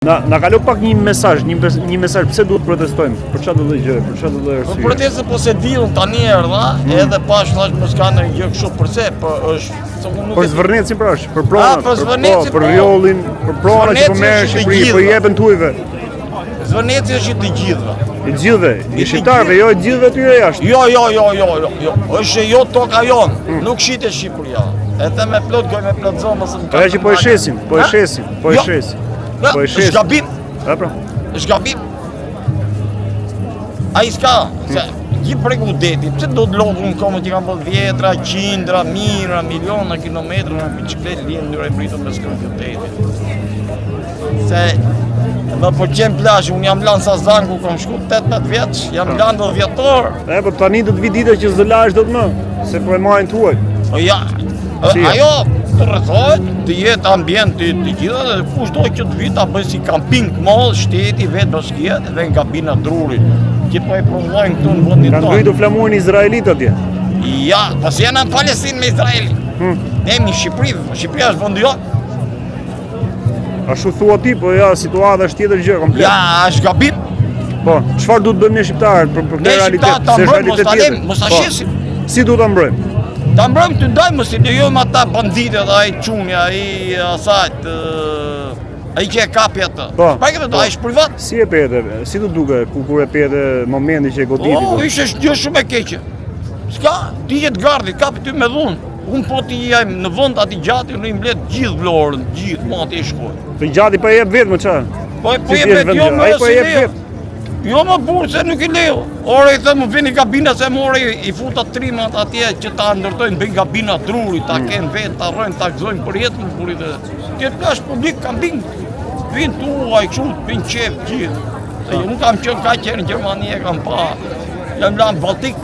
Na kalu pak një mesazh pse duhet protestojmë? Për çfarë do të gjë, për çfarë do të arsye? Protesta po se diun tani erdha, edhe pash thash mos ka ndonjë gjë kështu përse, po është Për zvërnecin pra është, për pronën, për zvërnecin, për vjollin, për pronën që po merr Shqipëri, po i jepën tujve. Zvërneci është i të gjithëve. I gjithëve, i shqiptarëve, jo i gjithëve atyre jashtë. Jo. Është jo toka jon, nuk shitet Shqipëria. Edhe me plot gojë me plot zonë mos. Ajo që po e shesin. Po e shesin. Është gabim. Ha pra. Është gabim. Ai s'ka, se gjithë pregu deti, pse do të lodhun komo që kanë bërë vjetra, qindra, mijëra, miliona kilometra në bicikletë linë ndër e pritën me skëmbë detit. Se më pëlqen plazhi, unë jam lanë Sazan ku kam shku 18 vjeç, jam lanë 10 vjetor. Po tani do të vi dita që s'do lahesh dot më, se po e marrin tuaj. Ja. Ajo të rrethohet, të jetë ambienti të gjitha dhe kushtoj që të vita bëjë si kamping mall, shteti, vetë bashkia dhe nga kabina drurit. Që po e provojnë këtu në vendin tonë. Kanë ngritur flamurin izraelit atje. Ja, pas janë në Palestinë me Izraelin. Ne jemi në Shqipëri, Shqipëria është vendi jonë. Ashtu thua ti, po ja, situata është tjetër gjë komplet. Ja, është gabim. Po, çfarë duhet bëjmë ne shqiptarët për këtë realitet? Ne shqiptarët ta mbrojmë, mos ta shesim. Si duhet ta mbrojmë? Ta mbrojmë të ndajmë, mos i lejojmë ata banditët, ai çunja, ai asajt, ai që e kapi atë. Pa këtë do ai është privat. Si e pete? Si do duke kur e pete momenti që e goditi? Ishte gjë shumë e keqe. S'ka, dihet gardi, kapi ty me dhunë. Unë po t'i jam në vend aty gjati, unë i mbledh gjithë vlorën, gjithë mati e shkoj. Të gjati pa jep vetë më çfarë? Po jep vetë, jo më si lejo. Jo më burë se nuk i lejo. Ore i thëmë vini kabina se more i futa trimat atje që ta ndërtojnë bëjnë kabina drurit, ta kenë vetë, ta rrojnë, ta gëzojnë për jetën në burit dhe. Këtë plash publik kam bingë, vinë tuaj, kështu, vinë qepë gjithë. Se jo nuk kam qënë ka qenë në Gjermani e kam pa, jam lanë Baltik,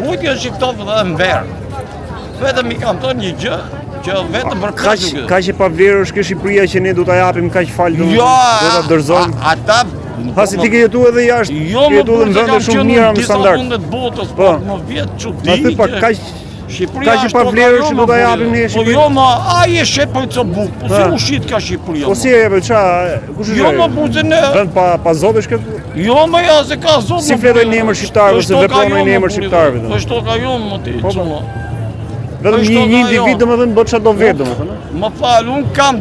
ujtë jënë shqiptovë dhe më verë. Vetëm i kam thonë një gjë, që vetëm për këtë. Ka që pa vlerë është kë Shqipëria që ne du t'a japim kaq falë do t'a dërzojmë? Ata... Pasi ti ke jetu edhe jashtë, ke jetu edhe në vende shumë mira me standard. Jo, më botës, po më vjetë që di që Shqipëria është pa vlerë që du t'a japim ne Shqipëria. Po jo, ma, aje shepë të bukë, po si u shqitë ka Shqipëria. Po si e jepë, qa, kush është? Jo, ma buze ne... Vend pa zotësh këtë? Jo, ma ja, se ka zotë... Si fletojnë në emër shqiptarëve, se veprojnë në emër shqiptarëve? Po shto ka jo, më ti, qëma. Vetëm një individ dhe më dhe në bëtë që do vetë, dhe më thënë? Më falë, unë kam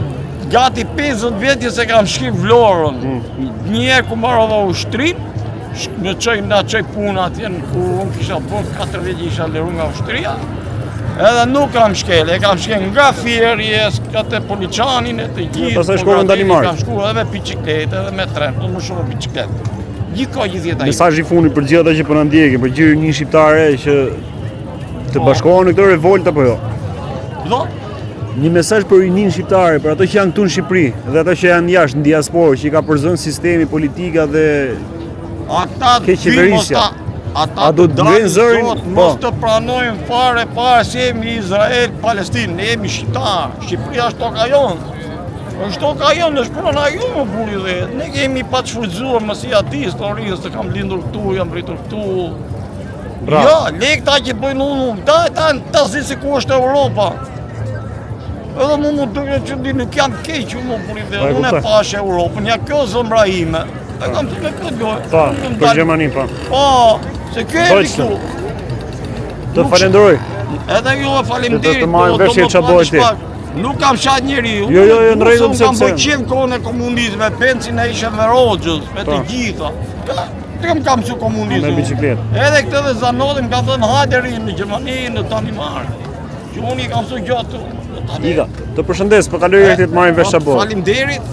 gati 50 vjetë se kam shkip vlorën. Njerë ku marrë dhe ushtrin, na qëj puna atje, kur unë kisha bërë 4 vjetë isha liru nga ushtria, edhe nuk kam shkel, e kam shkel nga Fierjes, këtë Poliçanin, e të gjithë, pastaj shkova në Danimarkë. Kam shku edhe me bicikletë, edhe me tren, po më shumë bicikletë. Gjithë ka gjithë jetë. Mesazhi i fundit për gjithë ata që po na ndjekin, për gjithë një shqiptare që të bashkohen në këtë revolt apo jo? Do? Një mesazh për rinin shqiptare, për ato që janë këtu në Shqipëri dhe ato që janë jashtë në diasporë, që i ka përzënë sistemi politika dhe keqeverisja. Ata do të dalin zot, mos të pranojnë fare se jemi Izrael, Palestinë, ne jemi shqiptarë. Shqipëria është toka jonë. Është toka jonë, është prona jonë më buri dhe. Ne kemi pa të shfrytzuar më si ati historisë, të kam lindur këtu, jam rritur këtu. Jo, lek ta që bëjnë unë, ta zi se ku është Europa. Edhe mu më duke që di nuk jam keqë më buri dhe, unë e pashe Europën, ja kjo zëmra ime. E kam të me këtë gojë. Pa, për Gjermani, pa. Pa, se kjo e këtu. Të falenderoj. Edhe ju e falenderit, të marrë veshje që bojë ti. Nuk kam shatë njeri, jo, në rejtëm se kam bëqim kohën e komunizme, me pensin e ishe me rogjës, me të gjitha. Të kam su komunizme. Me bicikletë. Edhe këtë dhe zanodim ka thënë hajderin në Gjermani, në Danimarkë. Që unë i kam su gjatë. Ika, të përshëndes, për kaloj e ti të marrin vesh që bojë. Falenderit,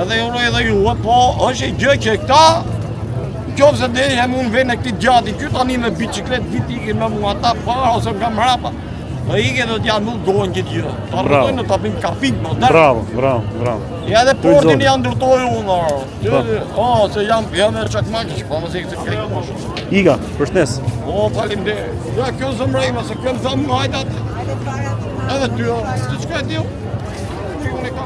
edhe ju, po është gjë që këta, qofë se dhe e mund vene këti gjati, kjo tani me biciklet viti ikin me mu ata parë, ose nga mrapa, dhe ike dhe t'ja nuk gojnë këtë gjë. Ta rëtojnë në të apin kaping më dhe. Bravo. Ja dhe portin janë ndërtojë unë, se jam e qakmakish, pa më se këtë krejtë më shumë. Ika, përshëndes. O, falenderit. Ja, kjo zëmrejme, se kjo më thëmë hajtat. Edhe ty, që qëka e t'ju? Që unë e ka?